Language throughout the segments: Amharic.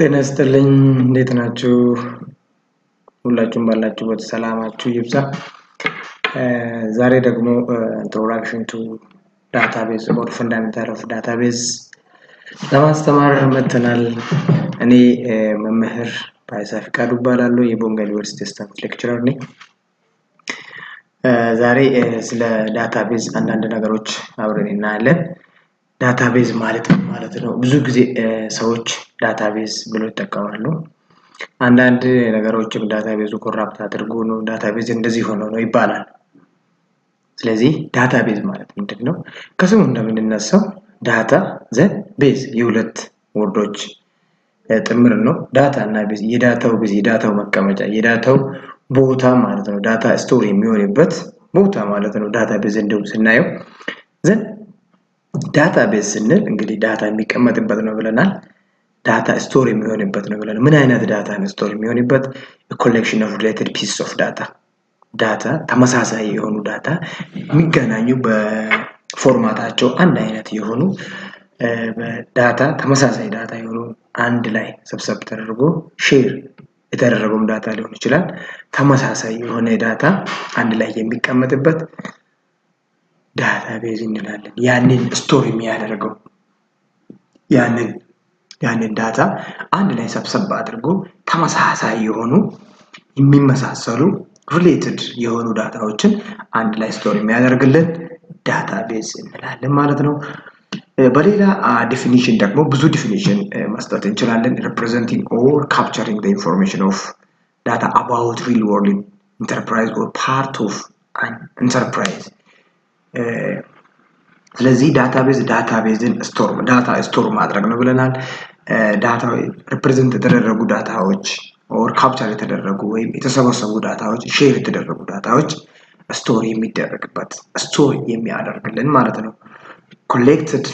ጤና ይስጥልኝ እንዴት ናችሁ? ሁላችሁም ባላችሁበት ሰላማችሁ ይብዛ። ዛሬ ደግሞ introduction to database or fundamental of database ለማስተማር መጥተናል። እኔ መምህር ፓይሳ ፍቃዱ እባላለሁ የቦንጋ ዩኒቨርሲቲ ስታፍ ሌክቸረር ነኝ። ዛሬ ስለ ዳታቤዝ አንዳንድ ነገሮች አብረን እናያለን። ዳታቤዝ ማለት ነው ብዙ ጊዜ ሰዎች ዳታቤዝ ብለው ይጠቀማሉ። አንዳንድ ነገሮችም ዳታቤዙ ኮራፕት አድርጎ ነው ዳታቤዝ እንደዚህ ሆኖ ነው ይባላል። ስለዚህ ዳታቤዝ ማለት ምንድነው? ከስሙ እንደምንነሳው ዳታ ዘ ቤዝ የሁለት ወርዶች ጥምር ነው። ዳታ እና ቤዝ የዳታው መቀመጫ የዳታው ቦታ ማለት ነው። ዳታ ስቶር የሚሆንበት ቦታ ማለት ነው። ዳታቤዝ እንደው ስናየው ዘን ዳታቤዝ ስንል እንግዲህ ዳታ የሚቀመጥበት ነው ብለናል። ዳታ ስቶር የሚሆንበት ነው ብለናል። ምን አይነት ዳታ ነው ስቶር የሚሆንበት? a collection of related pieces of data ዳታ ተመሳሳይ የሆኑ ዳታ የሚገናኙ በፎርማታቸው አንድ አይነት የሆኑ ዳታ ተመሳሳይ ዳታ የሆኑ አንድ ላይ ሰብሰብ ተደርጎ ሼር የተደረገውም ዳታ ሊሆን ይችላል። ተመሳሳይ የሆነ ዳታ አንድ ላይ የሚቀመጥበት ዳታቤዝ እንላለን። ያንን ስቶር የሚያደርገው ያንን ዳታ አንድ ላይ ሰብሰብ አድርጎ ተመሳሳይ የሆኑ የሚመሳሰሉ ሪሌትድ የሆኑ ዳታዎችን አንድ ላይ ስቶር የሚያደርግልን ዳታቤዝ እንላለን ማለት ነው። በሌላ ዴፊኒሽን ደግሞ ብዙ ዴፊኒሽን መስጠት እንችላለን። representing or capturing the information of data about real world enterprise or part of an enterprise ስለዚህ ዳታቤዝን ዳታ ስቶር ማድረግ ነው ብለናል። ዳታ ሪፕሬዘንት የተደረጉ ዳታዎች or capture የተደረጉ ወይም የተሰበሰቡ ዳታዎች ሼር የተደረጉ ዳታዎች ስቶር የሚደረግበት ስቶር የሚያደርግልን ማለት ነው። collected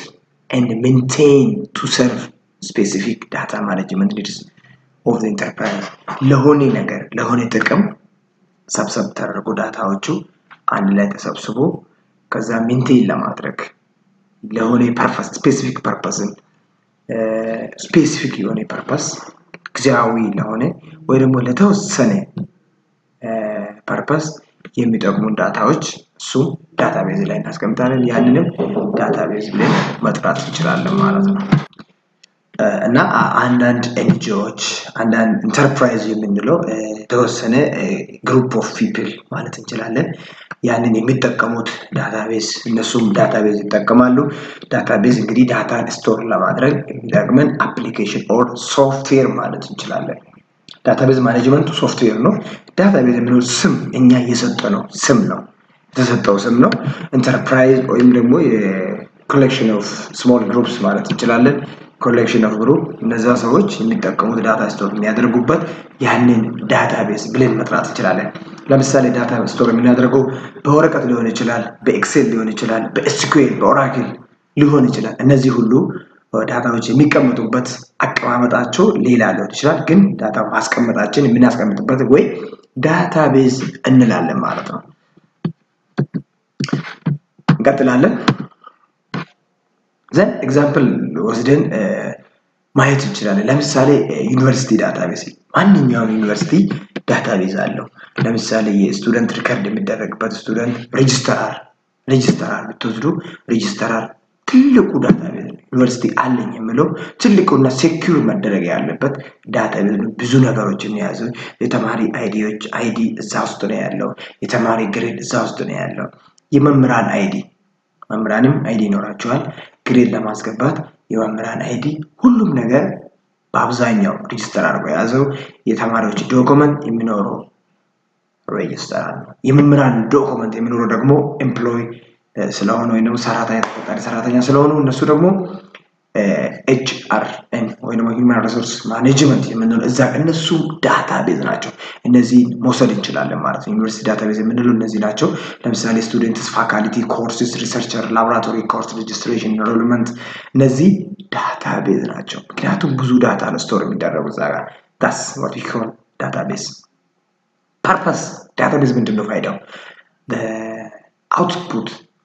and maintained to serve specific data management needs of the enterprise ለሆነ ጥቅም ሰብሰብ ተደርጎ ዳታዎቹ አንድ ላይ ተሰብስቦ ከዛ ሜንቴን ለማድረግ ለሆነ ፐርፐስ ስፔሲፊክ የሆነ ፐርፐስ ጊዜያዊ ለሆነ ወይ ደግሞ ለተወሰነ ፐርፐስ የሚጠቅሙ ዳታዎች እሱ ዳታቤዝ ላይ እናስቀምጣለን። ያንንም ዳታቤዝ ብለን መጥራት እንችላለን ማለት ነው። እና አንዳንድ ኤንጂኦዎች አንዳንድ ኢንተርፕራይዝ የምንለው ተወሰነ ግሩፕ ኦፍ ፒፕል ማለት እንችላለን። ያንን የሚጠቀሙት ዳታቤዝ እነሱም ዳታቤዝ ይጠቀማሉ። ዳታቤዝ እንግዲህ ዳታን ስቶር ለማድረግ የሚጠቅመን አፕሊኬሽን ኦር ሶፍትዌር ማለት እንችላለን። ዳታቤዝ ማኔጅመንቱ ሶፍትዌር ነው። ዳታቤዝ የሚለው ስም እኛ የሰጠነው ስም ነው የተሰጠው ስም ነው። ኢንተርፕራይዝ ወይም ደግሞ የኮሌክሽን ኦፍ ስሞል ግሩፕስ ማለት እንችላለን። ኮሌክሽን ኦፍ ግሩፕ እነዛ ሰዎች የሚጠቀሙት ዳታ ስቶር የሚያደርጉበት ያንን ዳታቤዝ ብለን መጥራት እንችላለን። ለምሳሌ ዳታ ስቶር የምናደርገው በወረቀት ሊሆን ይችላል፣ በኤክሴል ሊሆን ይችላል፣ በኤስኪዩኤል በኦራክል ሊሆን ይችላል። እነዚህ ሁሉ ዳታዎች የሚቀመጡበት አቀማመጣቸው ሌላ ሊሆን ይችላል። ግን ዳታ ማስቀመጣችን የምናስቀምጥበት ወይ ዳታቤዝ እንላለን ማለት ነው። እንቀጥላለን። ዘን ኤግዛምፕል ወስደን ማየት እንችላለን። ለምሳሌ ዩኒቨርሲቲ ዳታቤዝ ማንኛውም ዩኒቨርሲቲ ዳታቤዝ አለው። ለምሳሌ የስቱደንት ሪከርድ የሚደረግበት ስቱደንት ሬጂስተራር ብትወስዱ ሬጂስተራር ትልቁ ዳታቤዝ ዩኒቨርሲቲ አለኝ የሚለው ትልቁና ሴኩር መደረግ ያለበት ዳታቤዝ ብዙ ነገሮችን የያዘ የተማሪ አይዲ እዛ ውስጥ ነው ያለው። የተማሪ ግሬድ እዛ ውስጥ ነው ያለው። የመምህራን መምህራንም አይዲ ይኖራቸዋል። ግሬድ ለማስገባት የመምህራን አይዲ ሁሉም ነገር በአብዛኛው ሬጂስተር አድርጎ ያዘው። የተማሪዎች ዶክመንት የሚኖረው ሬጂስተር ነው። የመምህራን ዶክመንት የሚኖረው ደግሞ ኤምፕሎይ ስለሆነ ወይ ደግሞ ሰራተኛ ስለሆኑ እነሱ ደግሞ ኤችአርኤም ወይ ደግሞ ሂውማን ሪሶርስ ማኔጅመንት የምንለው እዛ እነሱ ዳታቤዝ ናቸው። እነዚህ መውሰድ እንችላለን ማለት ነው። ዩኒቨርሲቲ ዳታቤዝ የምንለው እነዚህ ናቸው። ለምሳሌ ስቱደንትስ፣ ፋካልቲ፣ ኮርስስ፣ ሪሰርቸር፣ ላቦራቶሪ፣ ኮርስ ሬጂስትሬሽን፣ ኢንሮልመንት እነዚህ ዳታቤዝ ናቸው። ምክንያቱም ብዙ ዳታ ነው ስቶር የሚደረጉት እዛ ጋር። that's what we call database. purpose database ምንድነው ፋይዳው? the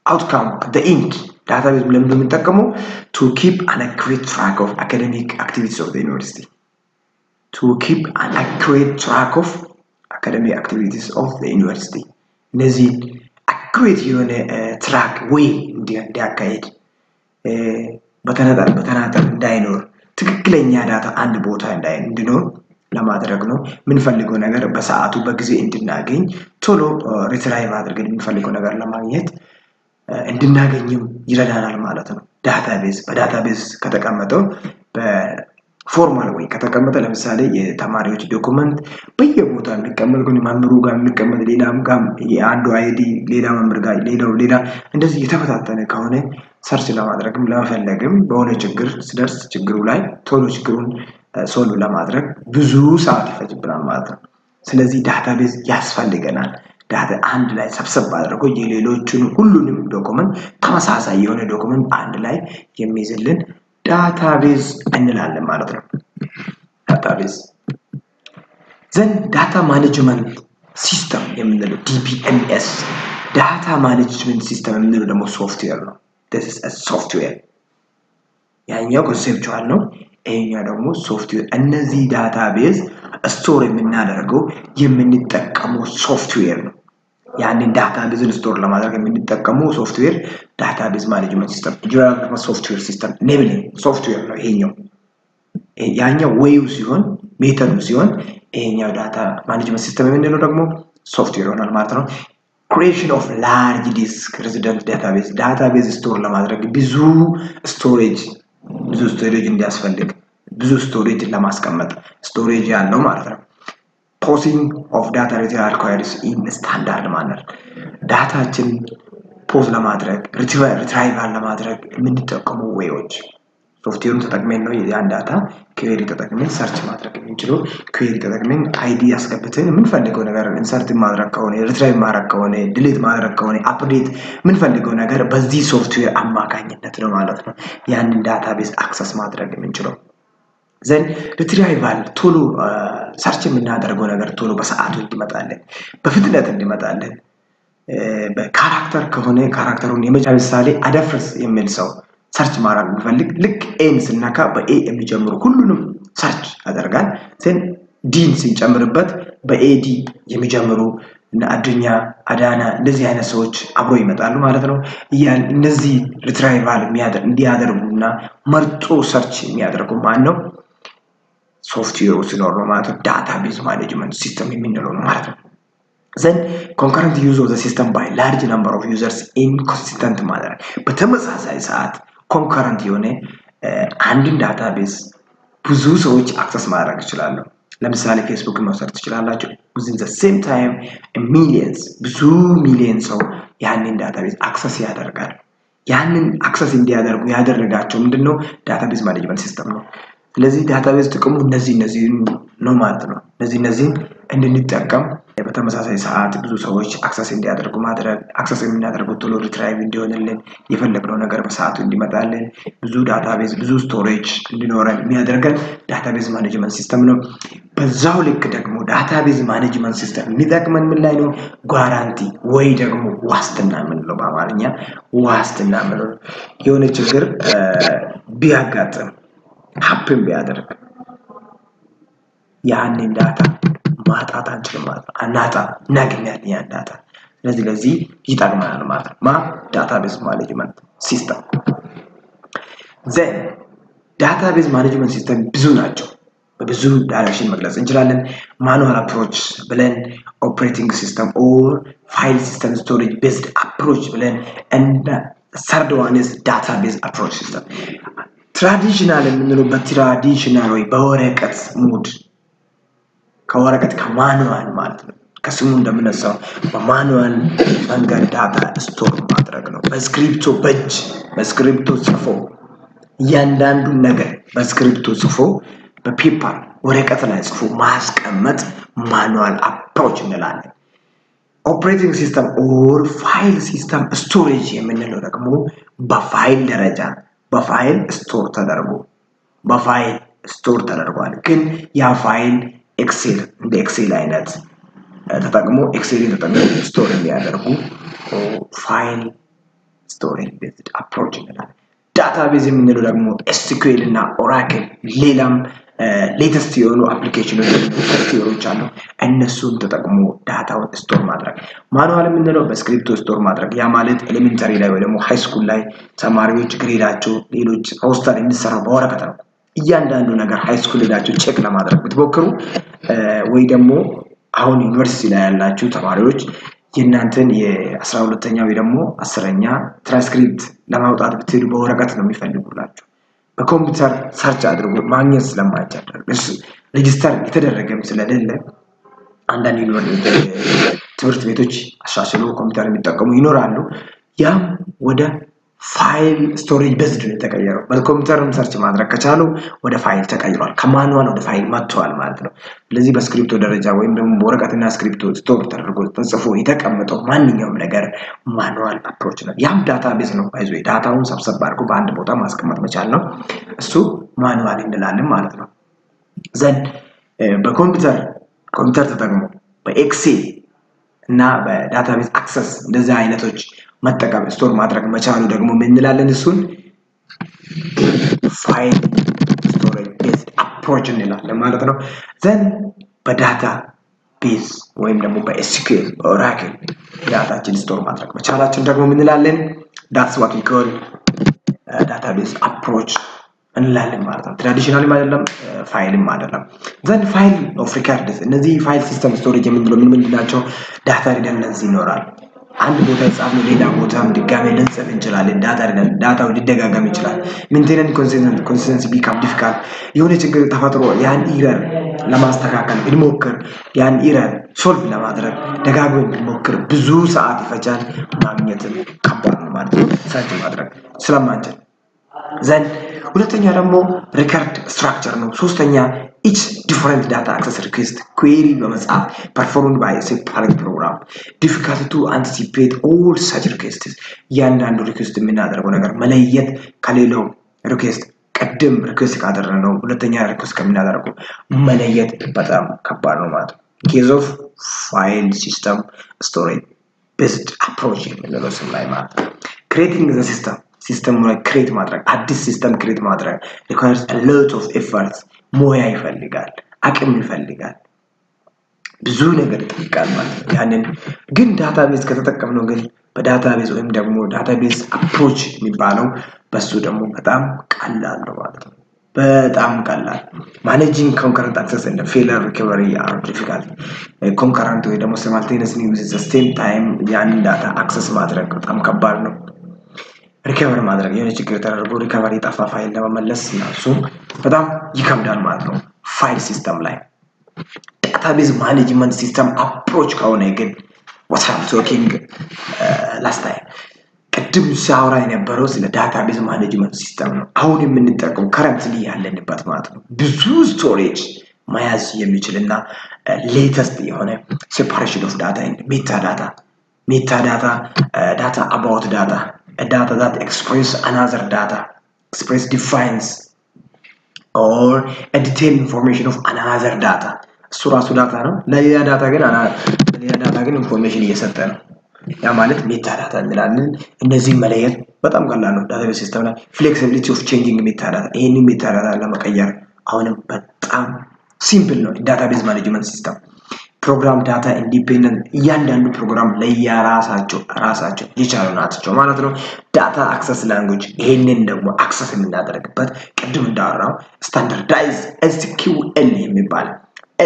outcome the end database ለምን እንደምንጠቀመው to keep an accurate track of academic activities of the university to keep an accurate track of academic activities of the university. እነዚህ accurate የሆነ track way እንዲያካሄድ በተናጠል እንዳይኖር ትክክለኛ ዳታ አንድ ቦታ እንዲኖር ለማድረግ ነው። ምንፈልገው ነገር በሰዓቱ በጊዜ እንድናገኝ ቶሎ ሪትራይቭ አድርገን ምንፈልገው ነገር ለማግኘት እንድናገኝም ይረዳናል ማለት ነው። ዳታቤዝ በዳታቤዝ ከተቀመጠው በፎርማል ወይ ከተቀመጠ ለምሳሌ የተማሪዎች ዶክመንት በየቦታው የሚቀመጥ ግን መምህሩ ጋር የሚቀመጥ ሌላም ጋር የአንዱ አይዲ ሌላ መምህር ጋር ሌላ እንደዚህ የተፈታተነ ከሆነ ሰርች ለማድረግም ለመፈለግም በሆነ ችግር ሲደርስ ችግሩ ላይ ቶሎ ችግሩን ሶልቭ ለማድረግ ብዙ ሰዓት ይፈጅብናል ማለት ነው። ስለዚህ ዳታቤዝ ያስፈልገናል። ዳታ አንድ ላይ ሰብሰብ አድርጎ የሌሎችን ሁሉንም ዶክመንት ተመሳሳይ የሆነ ዶክመንት አንድ ላይ የሚይዝልን ዳታቤዝ እንላለን ማለት ነው። ዳታቤዝ ዘን ዳታ ማኔጅመንት ሲስተም የምንለው DBMS ዳታ ማኔጅመንት ሲስተም የምንለው ደግሞ ሶፍትዌር ነው። this is a software ያኛው ኮንሴፕቹዋል ነው። ይሄኛው ደግሞ ሶፍትዌር እነዚህ ዳታቤዝ ስቶር የምናደርገው የምንጠቀመው ሶፍትዌር ነው። ያንን ዳታቤዝን ስቶር ለማድረግ የምንጠቀመው ሶፍትዌር ዳታቤዝ ማኔጅመንት ሲስተም ጀነራል ሶፍትዌር ሲስተም ኔብሊንግ ሶፍትዌር ነው። ይሄኛው ያኛው ዌዩ ሲሆን ሜተዱ ሲሆን ይሄኛው ዳታ ማኔጅመንት ሲስተም የምንለው ደግሞ ሶፍትዌር ይሆናል ማለት ነው። creation of large disk resident database ስቶር ለማድረግ ብዙ ስቶሬጅ እንዲያስፈልግ ብዙ ስቶሬጅ ለማስቀመጥ ስቶሬጅ ያለው ማለት ነው። posting of data requires in standard manner ዳታችን ፖዝ ለማድረግ ሪትራይቫል ለማድረግ የምንጠቀመው ዌዮች ሶፍትዌሩን ተጠቅመን ነው ያን ዳታ ኩዌሪ ተጠቅመን ሰርች ማድረግ የምንችለው ኩዌሪ ተጠቅመን አይዲ ያስገብተን የምንፈልገው ነገር ኢንሰርት ማድረግ ከሆነ ሪትራይቭ ማድረግ ከሆነ ዲሊት ማድረግ ከሆነ አፕዴት የምንፈልገው ነገር በዚህ ሶፍትዌር አማካኝነት ነው ማለት ነው ያንን ዳታቤዝ አክሰስ ማድረግ የምንችለው። ዘን ሪትራይቫል ቶሎ ሰርች የምናደርገው ነገር ቶሎ በሰዓቱ እንዲመጣልን በፍጥነት እንዲመጣልን በካራክተር ከሆነ ካራክተሩን የመጀመሪያ አደፍርስ የሚል ሰው ሰርች ማድረግ ቢፈልግ ልክ ኤን ስናካ በኤ የሚጀምሩ ሁሉንም ሰርች ያደርጋል። ዘን ዲን ሲጨምርበት በኤዲ የሚጀምሩ እና አዱኛ አዳና እንደዚህ አይነት ሰዎች አብሮ ይመጣሉ ማለት ነው። እነዚህ ሪትራይቫል እንዲያደርጉና መርጦ ሰርች የሚያደርጉ ማን ነው? ሶፍትዌሩ ሲኖር ነው ማለት ነው። ዳታቤዝ ማኔጅመንት ሲስተም የምንለው ነው ማለት ነው። Then concurrent use of the system by large number of users in consistent manner በተመሳሳይ ሰዓት concurrent የሆነ አንድን ዳታቤዝ ብዙ ሰዎች አክሰስ ማድረግ ይችላሉ። ለምሳሌ ፌስቡክ መውሰድ ትችላላችሁ። within the same time ብዙ ሚሊዮን ሰው ያንን ዳታቤዝ አክሰስ ያደርጋል። ያንን አክሰስ እንዲያደርጉ ያደረጋቸው ምንድነው? ዳታቤዝ ማኔጅመንት ሲስተም ነው። ስለዚህ ዳታቤዝ ጥቅሙ እነዚህ ነው ማለት ነው። እነዚህ እንድንጠቀም በተመሳሳይ ሰዓት ብዙ ሰዎች አክሰስ እንዲያደርጉ ማድረግ አክሰስ የምናደርገው ቶሎ ሪትራይቭ እንዲሆንልን የፈለግነው ነገር በሰዓቱ እንዲመጣልን ብዙ ዳታቤዝ ብዙ ስቶሬጅ እንዲኖረን የሚያደርገን ዳታቤዝ ማኔጅመንት ሲስተም ነው። በዛው ልክ ደግሞ ዳታቤዝ ማኔጅመንት ሲስተም የሚጠቅመን ምን ላይ ነው? ጋራንቲ ወይ ደግሞ ዋስትና የምንለው በአማርኛ ዋስትና የምንለው የሆነ ችግር ቢያጋጥም ሀፕን ቢያደርግ ያንን ዳታ ማጣት አንችልም ማለት ነው። እናገኛለን ያን ዳታ። ለዚህ ይጠቅመናል ማለት ነው። ዳታቤዝ ማኔጅመንት ሲስተም ዘን ዳታቤዝ ማኔጅመንት ሲስተም ብዙ ናቸው። በብዙ ዳይሬክሽን መግለጽ እንችላለን። ማኑዋል አፕሮች ብለን ኦፕሬቲንግ ሲስተም ኦር ፋይል ሲስተም ስቶሬጅ ቤዝድ አፕሮች ብለን and third one is database approach system ትራዲሽናል የምንለው በትራዲሽናል ወይ በወረቀት ሙድ ከወረቀት ከማኑዋል ማለት ነው። ከስሙ እንደምነሳው በማኑዋል መንገድ ዳታ ስቶር ማድረግ ነው። በስክሪፕቶ ጽፎ እያንዳንዱ ነገር በስክሪፕቶ ጽፎ በፔፐር ወረቀት ላይ ጽፎ ማስቀመጥ ማኑዋል አፕሮች እንላለን። ኦፕሬቲንግ ሲስተም ኦር ፋይል ሲስተም ስቶሬጅ የምንለው ደግሞ በፋይል ደረጃ በፋይል ስቶር ተደርጓል። ግን ያ ፋይል ኤክሴል እንደ ኤክሴል አይነት ተጠቅሞ ኤክሴልን ተጠቅሞ ስቶር እንዲያደርጉ ፋይል ስቶሬጅ ቤዝድ አፕሮች እንላለን። ዳታቤዝ የምንለው ደግሞ SQL እና ኦራክል ሌላም ሌተስት የሆኑ አፕሊኬሽኖች ሶፍትዌሮች አሉ እነሱን ተጠቅሞ ዳታውን ስቶር ማድረግ ማኑዋል የምንለው በስክሪፕቶ ስቶር ማድረግ ያ ማለት ኤሌመንተሪ ላይ ወይ ደግሞ ሃይ ስኩል ላይ ተማሪዎች ግሬዳቸው ሌሎች ሆስታል የሚሰራው በወረቀት ነው እያንዳንዱ ነገር ሃይ ስኩል ሄዳችሁ ቼክ ለማድረግ ብትሞክሩ ወይ ደግሞ አሁን ዩኒቨርሲቲ ላይ ያላችሁ ተማሪዎች የእናንተን የ12ኛ ወይ ደግሞ 10ኛ ትራንስክሪፕት ለማውጣት ብትሄዱ በወረቀት ነው የሚፈልጉላችሁ በኮምፒውተር ሰርች አድርጎ ማግኘት ስለማይቻል ሬጂስተር የተደረገም ስለሌለ አንዳንድ ዩኒቨርሲቲ ትምህርት ቤቶች አሻሽሎ ኮምፒውተር የሚጠቀሙ ይኖራሉ ያም ወደ ፋይል ስቶሬጅ ቤዝድ ነው የተቀየረው በኮምፒውተርም ሰርች ማድረግ ከቻሉ ወደ ፋይል ተቀይሯል ከማኑዋል ወደ ፋይል መጥቷል ማለት ነው ስለዚህ በስክሪፕቶ ደረጃ ወይም ደግሞ በወረቀትና ስክሪፕቶ ስቶር ተደርጎ ተጽፎ የተቀመጠው ማንኛውም ነገር ማኑዋል አፕሮች ነው ያም ዳታቤዝ ነው ባይዞ ዳታውን ሰብሰብ አድርጎ በአንድ ቦታ ማስቀመጥ መቻል ነው እሱ ማኑዋል እንላለን ማለት ነው ዘን በኮምፒውተር ተጠቅሞ በኤክሴል እና በዳታቤዝ አክሰስ እንደዛ አይነቶች መጠቀም ስቶር ማድረግ መቻሉ ደግሞ ምን እንላለን እሱን ፋይል ስቶሬጅ ቤዝድ አፕሮች እንላለን ማለት ነው ዘን በዳታ ቤዝ ወይም ደግሞ በኤስኪዩኤል ኦራክል ዳታችን ስቶር ማድረግ መቻላችን ደግሞ ምን እንላለን that's what we call database approach እንላለን ማለት ነው ትራዲሽናሊ አይደለም ፋይልም አይደለም ዘን ፋይል ኦፍ ሪከርድስ እነዚህ ፋይል ሲስተም ስቶሬጅ የምንለው ምን ምንድናቸው ዳታ ሪደንደንሲ ይኖራል አንድ ቦታ ጻፍነው ሌላ ቦታም ድጋሜ ልንጽፍ እንችላለን ዳታው ሊደጋገም ይችላል ሜንቴነንስ ኮንሲስተንሲ ቢካም ዲፊካልት የሆነ ችግር ተፈጥሮ ያን ኢረር ለማስተካከል እንሞክር ያን ኢረር ሶልቭ ለማድረግ ደጋግመን እንሞክር ብዙ ሰዓት ይፈጃል ማግኘትም ከባድ ነው ማለት ነው ሰርች ማድረግ ስለማንችል ዘን ሁለተኛ ደግሞ ሪከርድ ስትራክቸር ነው ሶስተኛ each different data access request query በመጻፍ performed by a separate program difficult to anticipate all such requests ያንዳንዱ ሪኩዌስት የምናደርገው ነገር መለየት ከሌላው ሪኩዌስት ቀደም ሪኩዌስት ካደረግነው ሁለተኛ ሪኩዌስት ከምናደርገው መለየት በጣም ከባድ ነው ማለት ነው case of file system storage based approach የምንለው ስም ላይ ማለት ነው creating the system ላይ ክሬት ማድረግ አዲስ ሲስተም ክሬት ማድረግ requires a lot of efforts ሞያ ይፈልጋል አቅም ይፈልጋል ብዙ ነገር ይጠይቃል ማለት ነው ያንን ግን ዳታቤዝ ከተጠቀምነው ግን በዳታቤዝ ወይም ደግሞ ዳታቤዝ አፕሮች የሚባለው በሱ ደግሞ በጣም ቀላል ነው ማለት ነው በጣም ቀላል managing concurrent access and failure recovery are difficult concurrent ወይ ደግሞ simultaneously with the same time ያንን ዳታ አክሰስ ማድረግ በጣም ከባድ ነው ሪከቨር ማድረግ የሆነ ችግር ተደርጎ ሪከቨሪ ጠፋ ፋይል ለመመለስ ነው በጣም ይከብዳል ማለት ነው ፋይል ሲስተም ላይ ዳታቤዝ ማኔጅመንት ሲስተም አፕሮች ከሆነ ግን what I'm talking last time ቅድም ሲያወራ የነበረው ስለ ዳታቤዝ ማኔጅመንት ሲስተም ነው አሁን የምንጠቀመው currently ያለንበት ማለት ነው ብዙ ስቶሬጅ መያዝ የሚችልና ሌተስት የሆነ separation of data and metadata data about data a data that express another data defines or a detailed information of another data ሱራሱ ዳታ ነው ለሌላ ዳታ ግን ኢንፎርሜሽን እየሰጠ ነው ያ ማለት ሜታዳታ እንላለን እነዚህ መለየት በጣም ቀላል ነው ዳታቤዝ ሲስተም ላይ flexibility of changing metadata ይሄን ሜታዳታ ለመቀየር አሁንም በጣም ሲምፕል ነው ዳታቤዝ ማኔጅመንት ሲስተም ፕሮግራም ዳታ ኢንዲፔንደንት እያንዳንዱ ፕሮግራም ለያራሳቸው ይቻላል ናቸው ማለት ነው ዳታ አክሰስ ላንጉዌጅ ይሄንን ደግሞ አክሰስ የምናደርግበት ቅድም እንዳወራው ስታንዳርዳይዝ SQL የሚባል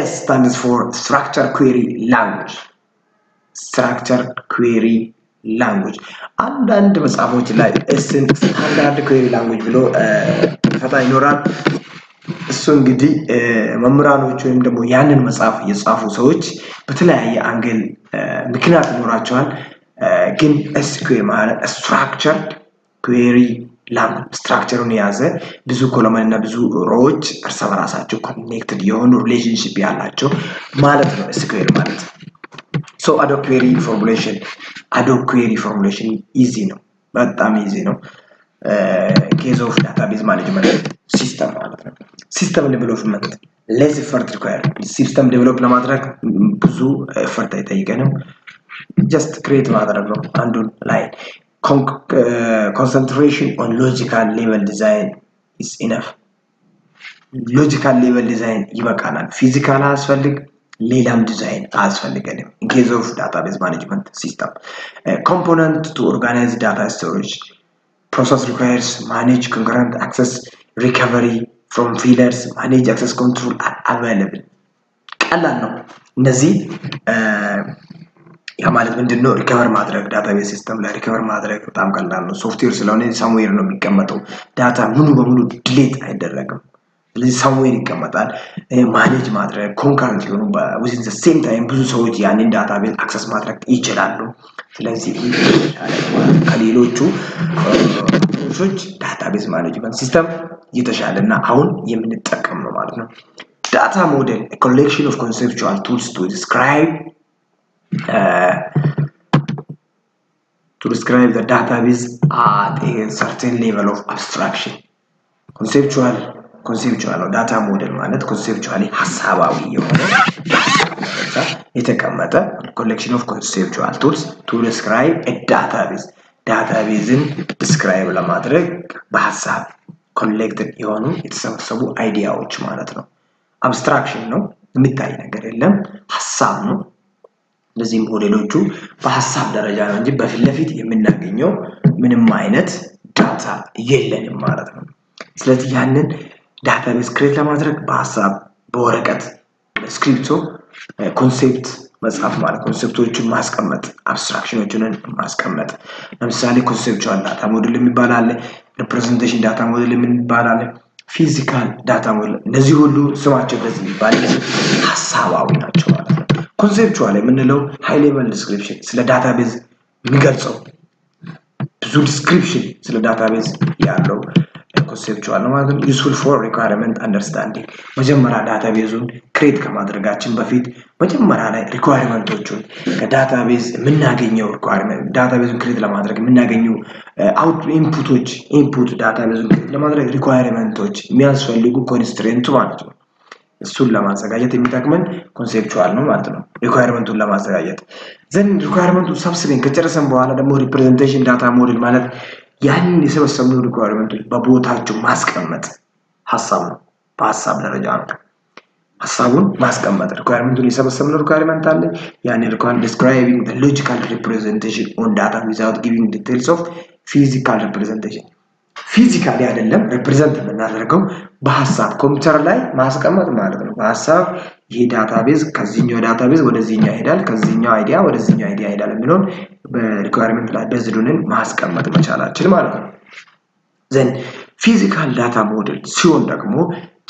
S stands for structure query language አንዳንድ መጽሐፎች ላይ ስታንዳርድ query language ብሎ ፈታ ይኖራል እሱ እንግዲህ መምህራኖች ወይም ደግሞ ያንን መጽሐፍ የጻፉ ሰዎች በተለያየ አንግል ምክንያት ይኖራቸዋል ግን SQL ማለት structured query language structure-ን ያዘ ብዙ ኮለመን እና ብዙ ሮዎች እርስ በራሳቸው ኮኔክትድ የሆኑ ሪሌሽንሺፕ ያላቸው ማለት ነው SQL ማለት so Adobe query formulation easy ነው በጣም easy ነው case of database management system ማለት ነው system development less effort required system develop ለማድረግ ብዙ effort አይጠይቀንም just create ማድረግ ነው አንዱን ላይ concentration on logical level design is enough. Logical level design ይበቃናል። ፊዚካል አያስፈልግ ሌላም ዲዛይን አያስፈልገንም in case of database management system. Component to organize data storage. Process requires manage concurrent access, recovery from failures, manage access control are available. ቀላል ነው እነዚህ ያ ማለት ምንድነው ሪከቨር ማድረግ ዳታቤዝ ሲስተም ላይ ሪከቨር ማድረግ በጣም ቀላል ነው ሶፍትዌር ስለሆነ somewhere ነው የሚቀመጠው ዳታ ሙሉ በሙሉ ዲሊት አይደረግም ስለዚህ somewhere ይቀመጣል ማኔጅ ማድረግ ኮንከረንት ሆኖ within the same time ብዙ ሰዎች ያንን ዳታቤዝ አክሰስ ማድረግ ይችላሉ ስለዚህ ከሌሎቹ ዳታቤዝ ማኔጅመንት ሲስተም የተሻለና አሁን የምንጠቀም ነው ማለት ነው data model a collection of conceptual tools to describe the database at a certain level of abstraction conceptual data model ማለት conceptually ሐሳባዊ የሆነ የተቀመጠ collection of conceptual tools to describe a databaseን describe ለማድረግ በሐሳብ collected የሆኑ የተሰበሰቡ አይዲያዎች ማለት ነው abstraction ነው የሚታይ ነገር የለም ሐሳብ ነው ለዚህ ሞዴሎቹ በሐሳብ ደረጃ ነው እንጂ በፊት ለፊት የምናገኘው ምንም አይነት ዳታ የለንም ማለት ነው ስለዚህ ያንን ዳታቤዝ ክሬት ለማድረግ በሐሳብ በወረቀት ስክሪፕቶ ኮንሴፕት መጻፍ ማለት ኮንሴፕቶችን ማስቀመጥ አብስትራክሽኖችን ማስቀመጥ ለምሳሌ ኮንሴፕቹዋል ዳታ ሞዴል የሚባል አለ ሪፕሬዘንቴሽን ዳታ ሞዴል የሚባል አለ ፊዚካል ዳታ ሞዴል እነዚህ ሁሉ ስማቸው በዚህ የሚባል ሐሳባዊ ናቸው ማለት ነው ኮንሴፕቹዋል የምንለው ሃይ ሌቨል ዲስክሪፕሽን ስለ ዳታቤዝ የሚገልጸው ብዙ ዲስክሪፕሽን ስለ ዳታቤዝ ያለው ኮንሴፕቹዋል ነው ማለት ነው useful for requirement understanding መጀመሪያ ዳታቤዙን ክሬት ከማድረጋችን በፊት መጀመሪያ ላይ ሪኳየርመንቶቹን ከዳታቤዝ የምናገኘው ሪኳየርመንት ዳታቤዙን ክሬት ለማድረግ የምናገኘው አውት ኢንፑት ዳታቤዙን ክሬት ለማድረግ ሪኳየርመንቶች የሚያስፈልጉ ኮንስትሬንቱ ማለት ነው እሱን ለማዘጋጀት የሚጠቅመን ኮንሴፕቹዋል ነው ማለት ነው ሪኳየርመንቱን ለማዘጋጀት ዘን ሪኳየርመንቱን ሰብስበን ከጨረሰን በኋላ ደግሞ ሪፕሬዘንቴሽን ዳታ ሞዴል ማለት ያንን የሰበሰብነው ሪኳየርመንቶች በቦታቸው ማስቀመጥ ሐሳብ ነው በሐሳብ ደረጃ ነው ሐሳቡን ማስቀመጥ ሪኳየርመንቱን የሰበሰብነው ሪኳየርመንት አለ ያንን ሪኳየርመንት describing the logical representation on data without giving details of physical representation ፊዚካሊ አይደለም ሪፕሬዘንት የምናደርገው በሐሳብ ኮምፒውተር ላይ ማስቀመጥ ማለት ነው በሐሳብ ይሄ ዳታቤዝ ከዚህኛው ዳታቤዝ ወደዚህኛው ይሄዳል ከዚህኛው አይዲያ ወደዚህኛው አይዲያ ይሄዳል የሚለውን በሪኳየርመንት ላይ በዝዱንን ማስቀመጥ መቻላችን ማለት ነው then physical data model ሲሆን ደግሞ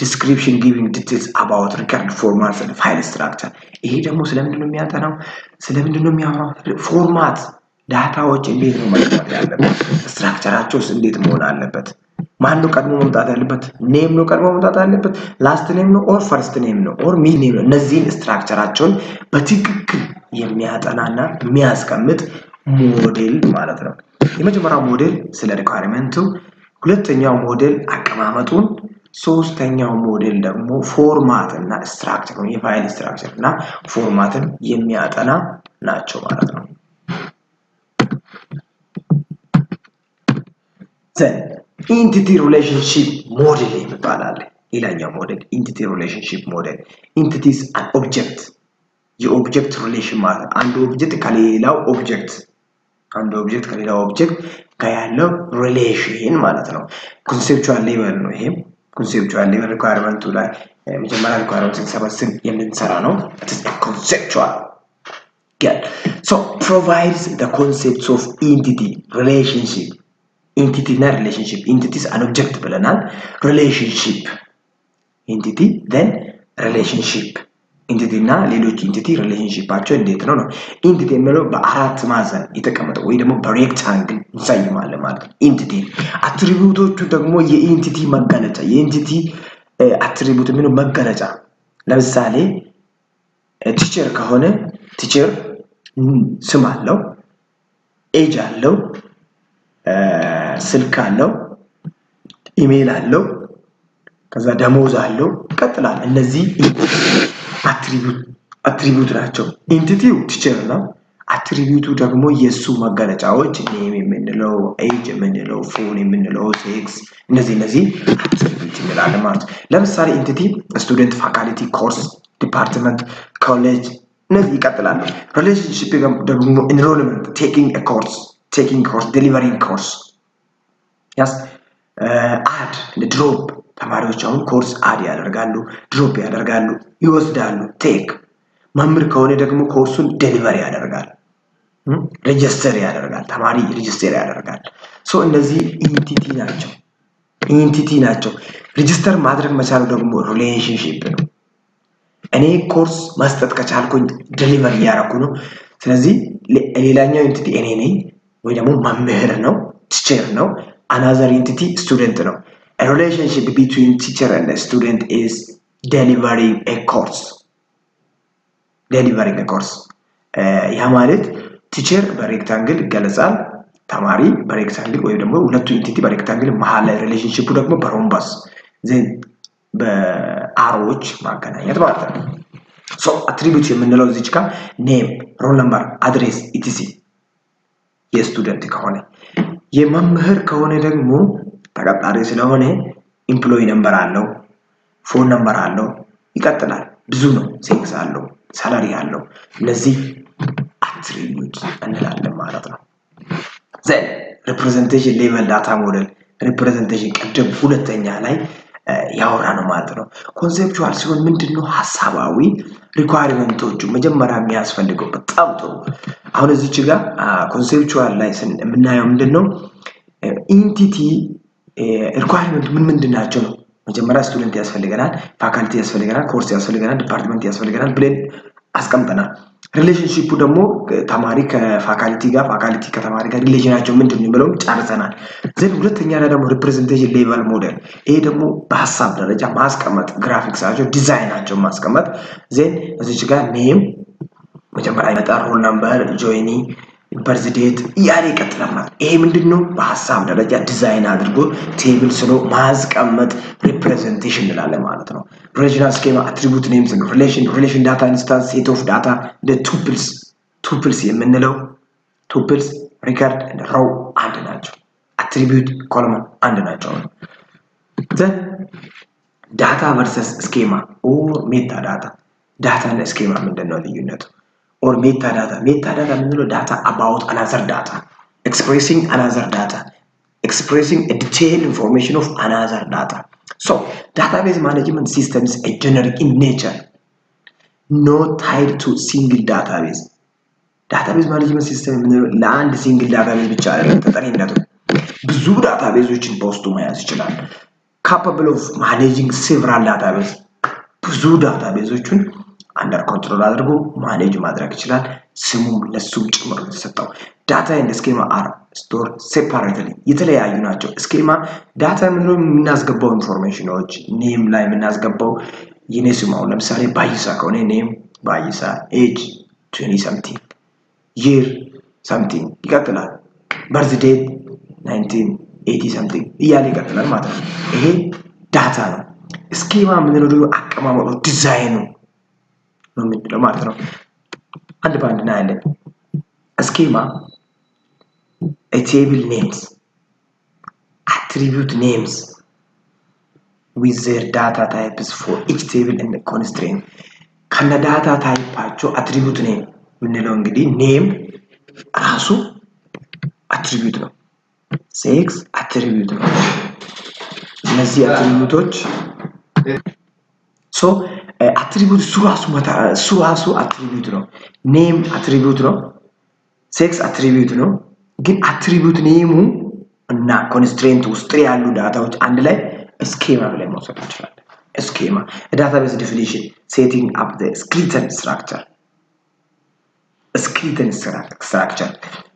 description giving details about record formats and file structure ይሄ ደግሞ ስለምንድነው የሚያጠናው ስለምንድነው የሚያወራው ፎርማት ዳታዎች እንዴት ነው መቀመጥ ያለበት ስትራክቸራቸውስ እንዴት መሆን አለበት ማን ነው ቀድሞ መምጣት ያለበት ኔም ነው ቀድሞ መምጣት ያለበት ላስት ኔም ነው ኦር ፈርስት ኔም ነው ኦር ሚድ ኔም ነው እነዚህን ስትራክቸራቸውን በትክክል የሚያጠናና የሚያስቀምጥ ሞዴል ማለት ነው የመጀመሪያው ሞዴል ስለ ሪኳየርመንቱ ሁለተኛው ሞዴል አቀማመጡን ሶስተኛው ሞዴል ደግሞ ፎርማት እና ስትራክቸር የፋይል ስትራክቸር እና ፎርማትን የሚያጠና ናቸው ማለት ነው then entity relationship model ይባላል ሌላኛው ሞዴል entity relationship model entities an object የኦብጀክት ሪሌሽን ማለት አንድ ኦብጀክት ከሌላው ኦብጀክት ጋር ያለው ሪሌሽን ማለት ነው ኮንሴፕቹዋል ሌቨል ነው ይሄ ኮንሴፕቹዋል ሌቨል ሪኳየርመንቱ ላይ መጀመሪያ ሪኳየርመንቱን ሰበስበን የምንሰራ ነው it is a conceptual yeah so provides the concepts of entity relationship entity na relationship entities an object ብለናል relationship entity then relationship entity እና ሌሎች entity relationshipአቸው እንዴት ነው entity የሚለው በአራት ማዕዘን የተቀመጠው ወይ ደግሞ በሬክታንግል እንሰይማለን ማለት ነው entity አትሪቢዩቶቹ ደግሞ የentity መገለጫ የentity አትሪቢዩት የሚለው መገለጫ ለምሳሌ ቲቸር ከሆነ ቲቸር ስም አለው ኤጅ አለው ስልክ አለው ኢሜል አለው ከዛ ደሞዝ አለው ቀጥላል እነዚህ አትሪቢዩት ናቸው ኢንቲቲው ቲቸር ነው አትሪቢዩቱ ደግሞ የሱ መገለጫዎች ኔም የምንለው ኤጅ የምንለው ፎን የምንለው ሴክስ እነዚህ አትሪቢዩት እንላለን ማለት ነው። ለምሳሌ ኢንቲቲ ስቱደንት ፋካልቲ ኮርስ ዲፓርትመንት ኮሌጅ እነዚህ ይቀጥላሉ። ሪሌሽንሺፕ ደግሞ ኢንሮልመንት ቴኪንግ ኮርስ ዴሊቨሪንግ ኮርስ ያስ አድ ድሮፕ ተማሪዎች አሁን ኮርስ አድ ያደርጋሉ ድሮፕ ያደርጋሉ ይወስዳሉ ቴክ መምህር ከሆነ ደግሞ ኮርሱን ዴሊቨሪ ያደርጋል ሬጂስተር ያደርጋል ተማሪ ሬጂስተር ያደርጋል። ሶ እነዚህ ኢንቲቲ ናቸው። ሬጂስተር ማድረግ መቻሉ ደግሞ ሪሌሽንሺፕ ነው። እኔ ኮርስ መስጠት ከቻልኩኝ ዴሊቨሪ ያደርኩ ነው። ስለዚህ ሌላኛው ኢንቲቲ እኔ ነኝ ወይ ደግሞ መምህር ነው ቲቸር ነው። another entity student ነው። a relationship between teacher and student is delivering a course ያ ማለት ቲቸር በሬክታንግል ይገለጻል ተማሪ በሬክታንግል ወይ ደግሞ ሁለቱ ኢንቲቲ በሬክታንግል መሃል ላይ ሪሌሽንሺፑ ደግሞ በሮምበስ ዘን በአሮዎች ማገናኘት ማለት ነው። ሶ አትሪቢዩት የምንለው እዚህ ጋር ኔም ሮል ነምበር አድሬስ ኢቲሲ የስቱደንት ከሆነ የመምህር ከሆነ ደግሞ ተቀጣሪ ስለሆነ ኤምፕሎይ ነምበር አለው ፎን ነምበር አለው ይቀጥላል ብዙ ነው ሴክስ አለው ሳላሪ አለው እነዚህ አትሪቢዩት እንላለን ማለት ነው። ዘን ሪፕሬዘንቴሽን ሌቨል ዳታ ሞዴል ሪፕሬዘንቴሽን ቀደም ሁለተኛ ላይ ያወራ ነው ማለት ነው። ኮንሴፕቹዋል ሲሆን ምንድነው ሐሳባዊ ሪኳየርመንቶቹ መጀመሪያ የሚያስፈልገው በጣም ጥሩ። አሁን እዚች ጋር ኮንሴፕቹዋል ላይ የምናየው ምንድነው ኢንቲቲ ሪኳየርመንት ምንድናቸው ነው። መጀመሪያ ስቱደንት ያስፈልገናል ፋካልቲ ያስፈልገናል ኮርስ ያስፈልገናል ዲፓርትመንት ያስፈልገናል ብለን አስቀምጠናል። ሪሌሽንሺፑ ደግሞ ተማሪ ከፋካልቲ ጋር ፋካልቲ ከተማሪ ጋር ሪሌሽናቸው ምንድነው የሚለው ጨርሰናል። ዘን ሁለተኛ ላይ ደግሞ ሪፕሬዘንቴሽን ሌቨል ሞዴል ይሄ ደግሞ በሐሳብ ደረጃ ማስቀመጥ ግራፊክሳቸው ዲዛይናቸው ማስቀመጥ ዘን እዚህ ጋር ኔም መጀመሪያ ይመጣል ሮል ነምበር ጆይኒ በርዝ ዴት ያለ ይቀጥላል ማለት ይሄ ምንድነው በሐሳብ ደረጃ ዲዛይን አድርጎ ቴብል ስሎ ማስቀመጥ ሪፕሬዘንቴሽን እንላለን ማለት ነው። ሪሌሽናል ስኬማ አትሪቢዩት ኔምስ ነው ሪሌሽን ዳታ ኢንስታንስ ሴት ኦፍ ዳታ ቱፕልስ የምንለው ቱፕልስ ሪከርድ እና ሮው አንድ ናቸው አትሪቢዩት ኮለመን አንድ ናቸው። ዘን ዳታ ቨርሰስ ስኬማ ኦር ሜታ ዳታ እና ስኬማ ምንድነው ልዩነቱ? or metadata meaning data about another data expressing a detailed information of another data. So database management system is a generic in nature not tied to single database management system ለአንድ single database ብቻ አይደለም ተጠሪነቱ ብዙ ዳታቤዞችን በውስጡ መያዝ ይችላል። capable of managing several database ብዙ ዳታቤዞችን under control አድርጎ ማኔጅ ማድረግ ይችላል። ስሙም ለሱም ጭምር ተሰጣው። ዳታ and schema are stored separately የተለያዩ ናቸው። schema ዳታ ምንድነው የምናስገባው ኢንፎርሜሽኖች ኔም ላይ የምናስገባው የኔ ስም አሁን ለምሳሌ ባይሳ ከሆነ ኔም ባይሳ age 20 something year something ይቀጥላል birth date 1980 something እያለ ይቀጥላል ማለት ነው። ይሄ ዳታ ነው። schema ምንድነው ደግሞ አቀማመጡ ዲዛይኑ ነው ምንድነው ማለት ነው። አንድ ባንድ ነው ያለ schema a table names attribute names with their data types for each table and constraint ከነ ዳታ ታይፓቸው attribute name ምንለው እንግዲህ name ራሱ attribute ነው sex attribute ነው እነዚህ attributeዎች so attribute ሱራሱ attribute ነው name attribute ነው sex attribute ነው ግን attribute name እና constraint ውስጥ ያሉ ዳታዎች አንድ ላይ schema ብለን መውሰድ እንችላለን። schema a database definition setting up the skeleton structure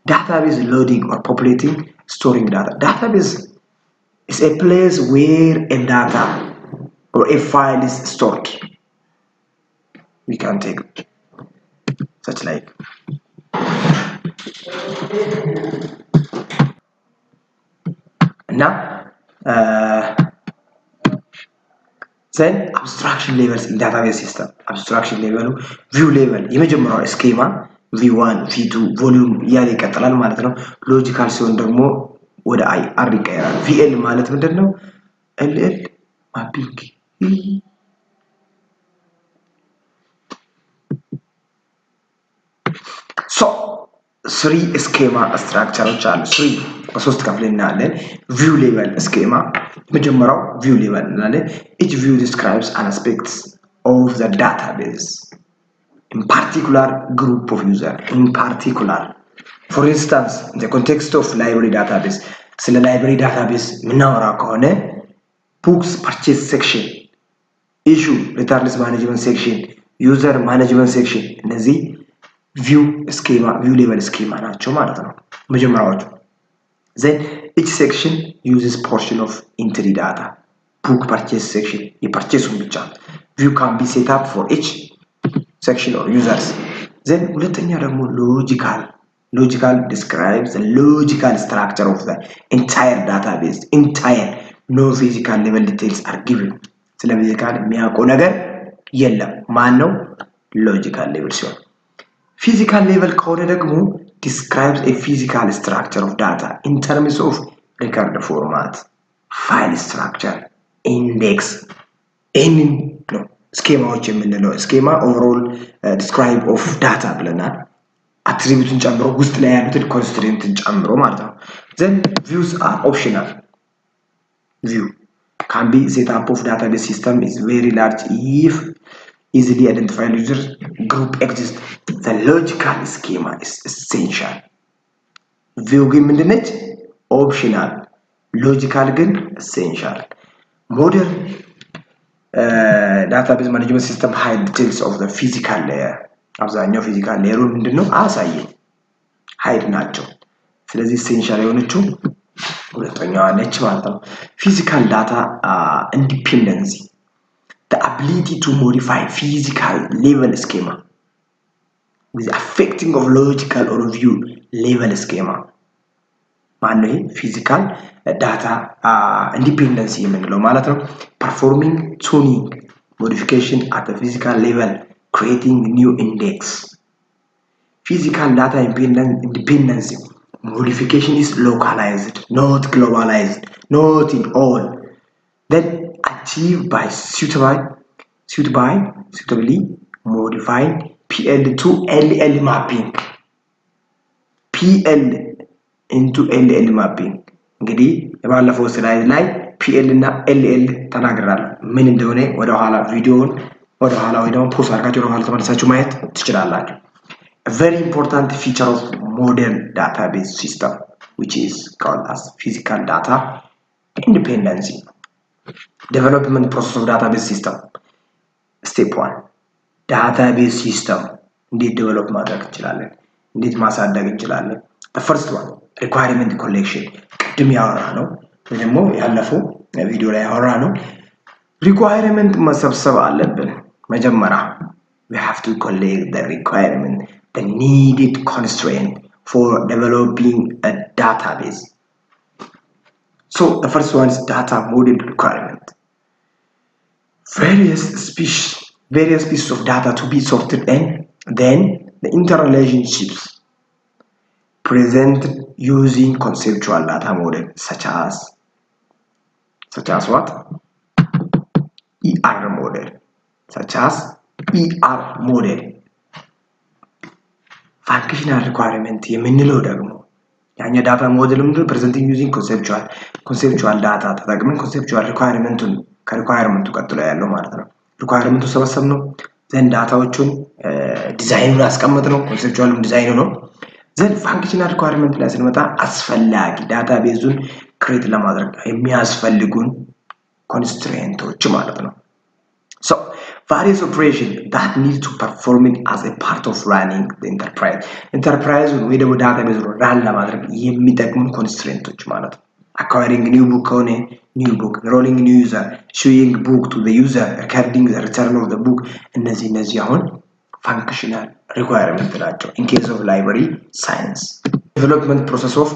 database loading or populating storing database is a place where a data or a file is stored. We can take such like now then abstraction levels in database system abstraction level view level የመጀመሪያው schema v1 v2 volume ያለ ይቀጥላል ማለት ነው ሎጂካል ሲሆን ደግሞ ወደ ir ይቀየራል vl ማለት ምንድነው ll ማፒንግ so 3 schema structures አሉ 3 በሶስት ከፍለና አለን view level schema መጀመሪያው view level እናለን each view describes an aspect of the database in particular group of user in particular for instance in the context of library database ስለ library database ምናወራ ከሆነ books purchase section issue return list management section user management section እነዚህ view schema view level schema ናቸው ማለት ነው መጀመሪያዎቹ then each section uses portion of entry data book purchase section የpurchase ብቻ view can be set up for each section or users then ሁለተኛ ደግሞ logical describes the logical structure of the entire database entire no physical level details are given ስለ physical የሚያውቀው ነገር የለም ማን ነው logical level ሲሆን physical level ከሆነ ደግሞ describes a physical structure of data in terms of record format file structure index any no schemaዎች የምንለው schema overall describe of data ብለናል attribute ጨምሮ ውስጥ ላይ ያሉትን constraint ጨምሮ ማለት ነው then views are optional view can be set up of database system is very large if easily identified user group exists the logical schema is essential view ግን ምንድነች optional logical ግን essential modern database management system hide details of the physical layer አብዛኛው physical layer ምንድነው አሳየን hide ናቸው ስለዚህ essential የሆነችው ሁለተኛዋ ነች ማለት ነው physical data independency the ability to modify physical level schema with affecting of logical or view level schema ማነው physical data independency የምንለው ማለት ነው performing tuning modification at the physical level creating new index physical data independency modification is localized not globalized not in all then achieved by suitably modifying PL to LL mapping PL into LL mapping እንግዲህ የባለፈው ስላይድ ላይ PL እና LL ተናግራለሁ ምን እንደሆነ ወደ ኋላ ቪዲዮውን ወደ ኋላ ወይ ደግሞ ፖስት አድርጋችሁ ወደ ኋላ ተመልሳችሁ ማየት ትችላላችሁ a very important feature of modern database system which is called as physical data independency development process of database system step 1 database system እንዴት develop ማድረግ እንችላለን እንዴት ማሳደግ እንችላለን the first one requirement collection ቅድም ያወራ ነው ደግሞ ያለፈው ቪዲዮ ላይ ያወራ ነው requirement መሰብሰብ አለብን መጀመሪያ we have to collect the requirement the needed constraint for developing a database so the first one is data model requirement various pieces of data to be sorted and then the interrelationships presented using conceptual data model such as what ER model such as ER model functional requirement የምንለው ደግሞ ያኛ data model ምንድነው presenting using conceptual data ተጠቅመን conceptual requirementን ከrequirementu ቀጥሎ ያለው ማለት ነው requirementu ሰበሰብ ነው then ዳታዎቹን ዲዛይኑን አስቀምጥ ነው conceptual ዲዛይኑ ነው then functional requirement ላይ ስንመጣ አስፈላጊ ዳታቤዙን create ለማድረግ የሚያስፈልጉን constraints ማለት ነው so various operations that need to perform it as a part of running the enterprise ወይ ደግሞ database run ለማድረግ የሚጠቅሙ constraints ማለት ነው acquiring new book on a new book enrolling new user showing book to the user recording the return of the book እነዚህ አሁን functional requirement ናቸው in case of library science development process of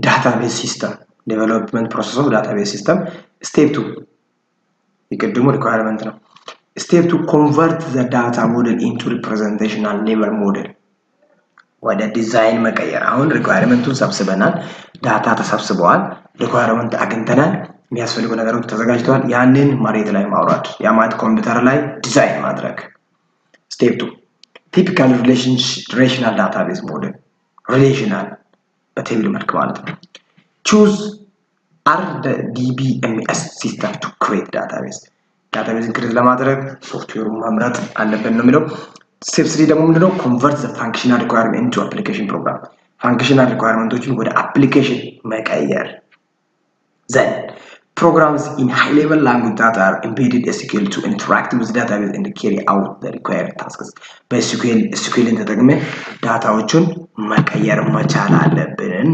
database system step 2 የቀድሞ requirement ነው step 2 convert the data model into representational level model ወደ ዲዛይን መቀየር። አሁን ሪኳየርመንቱን ሰብስበናል፣ ዳታ ተሰብስበዋል፣ ሪኳየርመንት አግኝተናል፣ የሚያስፈልጉ ነገሮች ተዘጋጅተዋል። ያንን መሬት ላይ ማውረድ፣ ያ ማለት ኮምፒውተር ላይ ዲዛይን ማድረግ። ስቴፕ 2 ቲፒካል ሪሌሽናል ዳታቤዝ ሞዴል። ሪሌሽናል በቴብል መልክ ማለት ነው። ቹዝ RDBMS ሲስተም ቱ ክሬት ዳታቤዝ። ዳታቤዝን ክሬት ለማድረግ ሶፍትዌሩን መምረጥ አለብን ነው የሚለው። ስቴፕ 3 ደግሞ ምንድነው? ኮንቨርት ዘ ፋንክሽናል ሪኳየርመንት ኢንቱ አፕሊኬሽን ፕሮግራም። ፋንክሽናል ሪኳየርመንቶችን ወደ አፕሊኬሽን መቀየር። ዘን programs in high level language that are embedded SQL to interact with database and carry out the required tasks. በSQL ተጠቅመን ዳታዎችን መቀየር መቻል አለብን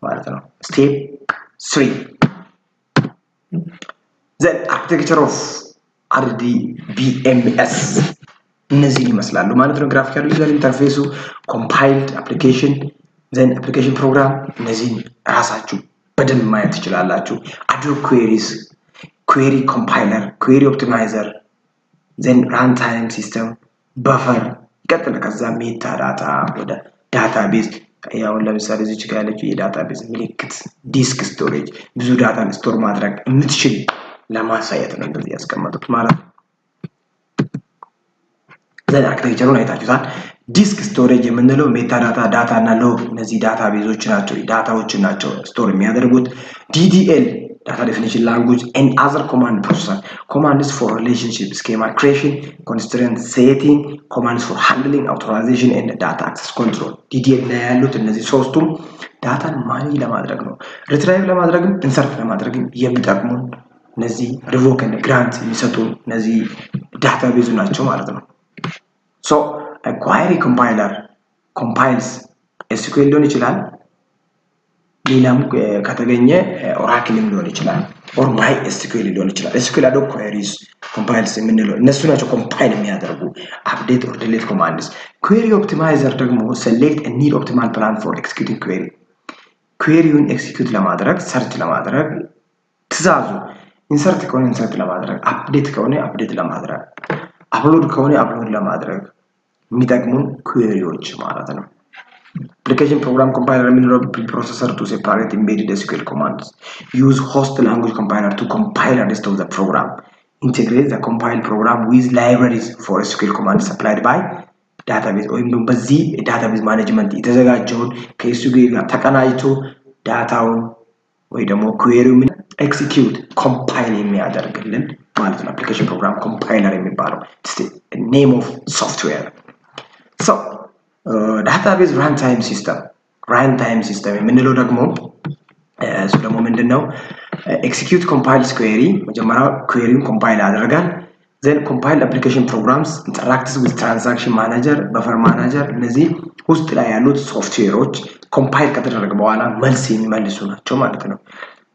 ማለት ነው። ስቴፕ 3 the architecture of RDBMS እነዚህ ይመስላሉ ማለት ነው። ግራፊካል ዩዘር ኢንተርፌሱ፣ ኮምፓይልድ አፕሊኬሽን፣ ዘን አፕሊኬሽን ፕሮግራም፣ እነዚህ ራሳችሁ በደንብ ማየት ትችላላችሁ። Adobe queries, query compiler, query optimizer, then runtime system, buffer ይቀጥል። ከዛ ሜታ ዳታ ወደ ዳታቤዝ ያው ለምሳሌ እዚህ ጋር ያለችው የዳታቤዝ ምልክት ዲስክ ስቶሬጅ ብዙ ዳታን ስቶር ማድረግ የምትችል ለማሳየት ነው እንደዚህ ያስቀመጡት ማለት ነው። ዘን አርኪቴክቸሩን አይታችሁታል። ዲስክ ስቶሬጅ የምንለው ሜታ ዳታ እና ሎግ እነዚህ ዳታቤዞች ናቸው፣ ዳታዎች ናቸው ስቶር የሚያደርጉት። DDL ዳታ ዴፊኒሽን ላንጉዌጅ and other command processor commands for relationship schema creation, constraint setting, commands for handling authorization and data access control. DDL ላይ ያሉት እነዚህ ሶስቱም ዳታን ማኔጅ ለማድረግ ነው፣ ሪትራይቭ ለማድረግም ኢንሰርት ለማድረግም የሚጠቅሙ እነዚህ ሪቮክ and grant የሚሰጡ እነዚህ ዳታቤዙ ናቸው ማለት ነው። So a query compiler compiles SQL ሊሆን ይችላል፣ ሌላም ከተገኘ Oracle ሊሆን ይችላል or MySQL ሊሆን ይችላል። SQL Adobe queries compiles የምንለው እነሱ ናቸው ኮምፓይል የሚያደርጉ update or delete commands። query optimizer ደግሞ select a need optimal plan for executing query። queryውን ኤክሲኪዩት ለማድረግ ሰርች ለማድረግ ትእዛዙ ኢንሰርት ከሆነ ኢንሰርት ለማድረግ፣ አፕዴት ከሆነ አፕዴት ለማድረግ፣ አፕሎድ ከሆነ አፕሎድ ለማድረግ የሚጠቅሙን ኩዌሪዎች ማለት ነው። application program compiler የምንለው preprocessor to separate embedded SQL commands. use host language compiler to compile the rest of the program. integrate the compiled program with libraries for SQL commands supplied by database ወይም ደግሞ በዚህ database management የተዘጋጀውን ከSQL ጋር ተቀናጅቶ ዳታውን ወይ ደግሞ ኩዌሪውን execute compile የሚያደርግልን ማለት ነው። application program compiler የሚባለው name of software. So database runtime system የምንለው ደግሞ እሱ ደግሞ ምንድነው? execute compiles query መጀመሪያ queryውን compile ያደርጋል። then compile application programs interacts with transaction manager, buffer manager እነዚህ ውስጥ ላይ ያሉት ሶፍትዌሮች compile ከተደረገ በኋላ መልስ የሚመልሱ ናቸው ማለት ነው።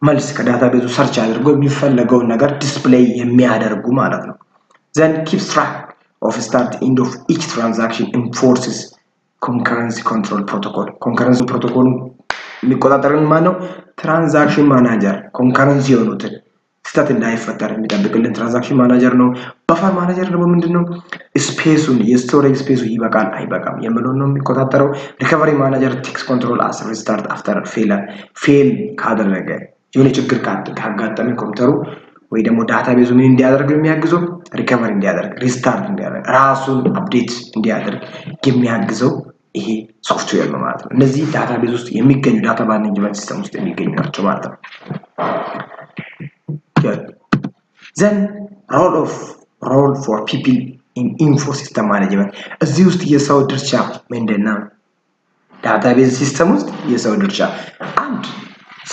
መልስ ከዳታቤዙ ሰርች አድርጎ የሚፈልገውን ነገር ዲስፕሌይ የሚያደርጉ ማለት ነው። then keeps track of start end of each transaction, enforces concurrency control protocol. concurrency protocol የሚቆጣጠርን ማን ነው? ትራንዛክሽን ማናጀር። concurrency የሆኑትን ስህተት እንዳይፈጠር የሚጠብቅልን ትራንዛክሽን ማናጀር ነው። በፈር ማናጀር ደግሞ ምንድነው? ስፔሱን የስቶሬጅ ስፔሱ ይበቃል አይበቃም የሚለውን ነው የሚቆጣጠረው። ሪከቨሪ ማናጀር takes control as restart after failure ፌል ካደረገ የሆነ ችግር ካጋጠመ ኮምፒውተሩ ወይ ደግሞ ዳታቤዙ ምን እንዲያደርግ የሚያግዘው ሪከቨሪ እንዲያደርግ ሪስታርት እንዲያደርግ ራሱን አፕዴት እንዲያደርግ የሚያግዘው ይሄ ሶፍትዌር ነው ማለት ነው። እነዚህ ዳታቤዝ ውስጥ የሚገኙ ዳታ ማኔጅመንት ሲስተም ውስጥ የሚገኙ ናቸው ማለት ነው። then role for people in info system management እዚህ ውስጥ የሰው ድርሻ ምንድነው? ዳታቤዝ ሲስተም ውስጥ የሰው ድርሻ አንድ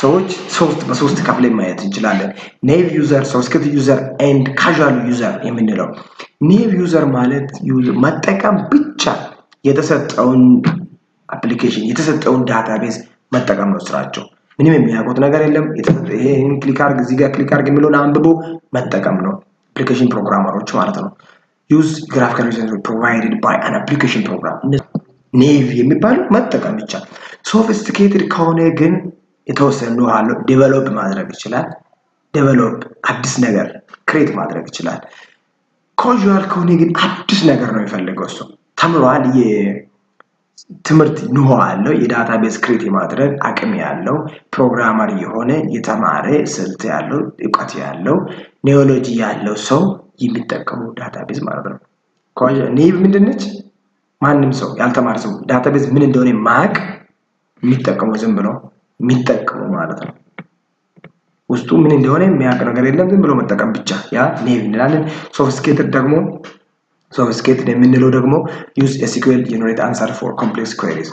ሰዎች በሶስት ከፍለን ማየት እንችላለን። ኔቭ ዩዘር፣ ሰብስክሪፕት ዩዘር ኤንድ ካዡዋል ዩዘር የምንለው። ኔቭ ዩዘር ማለት መጠቀም ብቻ የተሰጠውን አፕሊኬሽን የተሰጠውን ዳታቤዝ መጠቀም ነው ስራቸው። ምንም የሚያውቁት ነገር የለም። ይሄን ክሊክ አድርግ እዚህ ጋር ክሊክ አድርግ የሚለውን አንብቦ መጠቀም ነው አፕሊኬሽን ፕሮግራመሮች ማለት ነው። use graphical user provided by an application program ኔቭ የሚባለው መጠቀም ብቻ። ሶፊስቲኬትድ ከሆነ ግን የተወሰኑ አሉ ዴቨሎፕ ማድረግ ይችላል። ዴቨሎፕ አዲስ ነገር ክሬት ማድረግ ይችላል። ካዡዋል ከሆነ ግን አዲስ ነገር ነው የሚፈልገው እሱ ተምሯል ትምህርት ነው አለው የዳታቤዝ ክሬት ማድረግ አቅም ያለው ፕሮግራመር የሆነ የተማረ ስልት ያለው እውቀት ያለው ኒዮሎጂ ያለው ሰው የሚጠቀመው ዳታቤዝ ማለት ነው። ኔቭ ምንድነች? ማንም ሰው ያልተማረ ሰው ዳታቤዝ ምን እንደሆነ ማቅ የሚጠቀመው ዝም ብሎ የሚጠቀመው ማለት ነው። ውስጡ ምን እንደሆነ የሚያውቅ ነገር የለም ዝም ብሎ መጠቀም ብቻ ያ ኔቭ እንላለን። ሶፊስቲኬትድ ደግሞ ሶፊስቲኬትድ የምንለው ደግሞ ዩዝ ኤስኪዩኤል ጀነሬት አንሰር ፎር ኮምፕሌክስ ኩዌሪስ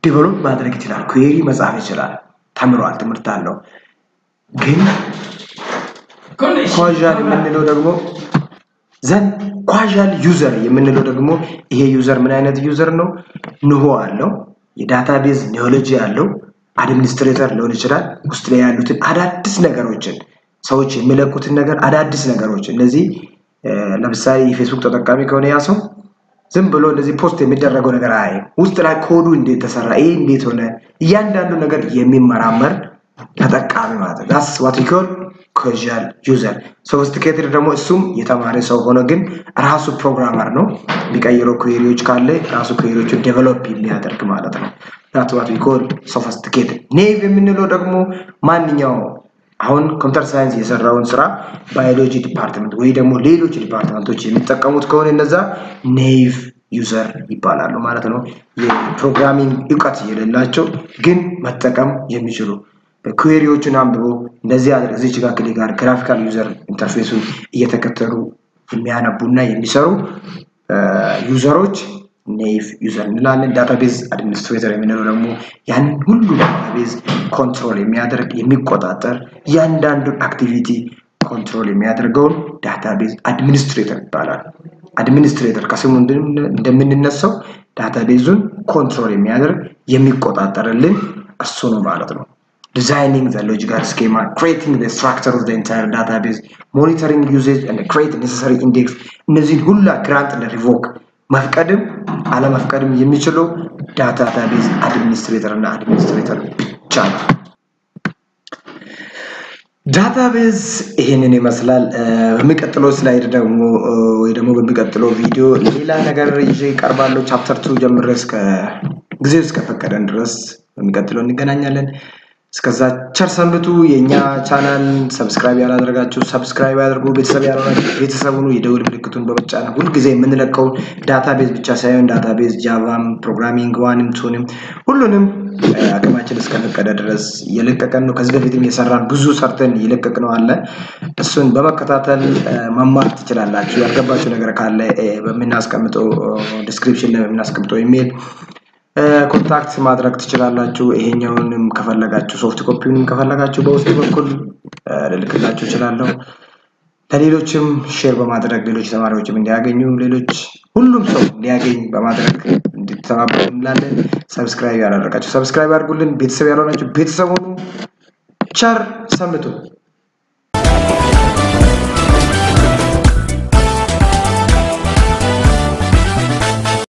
ዲቨሎፕ ማድረግ ይችላል። ኩዌሪ መጻፍ ይችላል። ተምሯል፣ ትምህርት አለው። ግን ካዡዋል የምንለው ደግሞ ካዡዋል ዩዘር የምንለው ደግሞ ይሄ ዩዘር ምን አይነት ዩዘር ነው? ንሆ አለው የዳታቤዝ ኒዮሎጂ ያለው አድሚኒስትሬተር ሊሆን ይችላል። ውስጥ ላይ ያሉትን አዳዲስ ነገሮችን ሰዎች የሚለቁትን ነገር አዳዲስ ነገሮች እነዚህ ለምሳሌ የፌስቡክ ተጠቃሚ ከሆነ ያ ሰው ዝም ብሎ እንደዚህ ፖስት የሚደረገው ነገር አይ ውስጥ ላይ ኮዱ እንዴት ተሰራ ይሄ እንዴት ሆነ እያንዳንዱ ነገር የሚመራመር ተጠቃሚ ማለት ነው። that's what we call casual user። sophisticated ደግሞ እሱም የተማረ ሰው ሆኖ ግን ራሱ ፕሮግራመር ነው። የሚቀይረው ኩዌሪዎች ካለ ራሱ ኩዌሪዎችን ዴቨሎፕ የሚያደርግ ማለት ነው። that's what we call sophisticated። ኔቭ የምንለው ደግሞ ማንኛውም አሁን ኮምፒውተር ሳይንስ የሰራውን ስራ ባዮሎጂ ዲፓርትመንት ወይ ደግሞ ሌሎች ዲፓርትመንቶች የሚጠቀሙት ከሆነ እነዛ ኔቭ ዩዘር ይባላሉ ማለት ነው። የፕሮግራሚንግ እውቀት የሌላቸው ግን መጠቀም የሚችሉ ኩዌሪዎችን አንብቦ እንደዚህ አድርገው እዚህ ጋር ክሊክ ጋር ግራፊካል ዩዘር ኢንተርፌሱን እየተከተሉ የሚያነቡና የሚሰሩ ዩዘሮች ኔቭ ዩዘር እንላለን። ዳታቤዝ አድሚኒስትሬተር የምንለው ደግሞ ያን ሁሉ ዳታቤዝ ኮንትሮል የሚያደርግ የሚቆጣጠር ያንዳንዱን አክቲቪቲ ኮንትሮል የሚያደርገውን ዳታቤዝ አድሚኒስትሬተር ይባላል። አድሚኒስትሬተር ከስሙ እንደምንነሳው ዳታቤዙን ኮንትሮል የሚያደርግ የሚቆጣጠርልን እሱ ነው ማለት ነው። Designing the logical schema, creating the structure of the entire database, monitoring usage and create necessary index. እነዚህን ሁሉ grant and revoke መፍቀድም አለመፍቀድም የሚችለው ዳታቤዝ አድሚኒስትሬተር እና አድሚኒስትሬተር ብቻ ነው። ዳታቤዝ ይሄንን ይመስላል። በሚቀጥለው ስላይድ ደግሞ ወይ ደግሞ በሚቀጥለው ቪዲዮ ሌላ ነገር ይዤ እቀርባለሁ። ቻፕተር 2 ጀምሬ እስከ ጊዜው እስከፈቀደን ድረስ በሚቀጥለው እንገናኛለን። እስከዛ ቸር ሰንብቱ። የኛ ቻናል ሰብስክራይብ ያላደረጋችሁ ሰብስክራይብ ያድርጉ። ቤተሰብ ያልሆናችሁ ቤተሰቡን የደውል ምልክቱን በመጫን ሁሉ ጊዜ የምንለቀው ዳታቤዝ ብቻ ሳይሆን ዳታቤዝ ጃቫም ፕሮግራሚንግ ዋንም ቱንም ሁሉንም አቅማችን እስከፈቀደ ድረስ እየለቀቀን ነው። ከዚህ በፊትም የሰራን ብዙ ሰርተን እየለቀቅነው አለ። እሱን በመከታተል መማር ትችላላችሁ። ያልገባችሁ ነገር ካለ በመናስቀምጠው ዲስክሪፕሽን ላይ በመናስቀምጠው ኢሜል ኮንታክት ማድረግ ትችላላችሁ። ይሄኛውንም ከፈለጋችሁ ሶፍት ኮፒውንም ከፈለጋችሁ በውስጥ በኩል ልልክላችሁ እችላለሁ። ለሌሎችም ሼር በማድረግ ሌሎች ተማሪዎችም እንዲያገኙ ሌሎች ሁሉም ሰው እንዲያገኝ በማድረግ እንድትተባበሩ እንላለን። ሰብስክራይብ ያላደረጋችሁ ሰብስክራይብ አድርጉልን። ቤተሰብ ያልሆናችሁ ቤተሰብ ሁኑ። ቸር ሰንብቱ።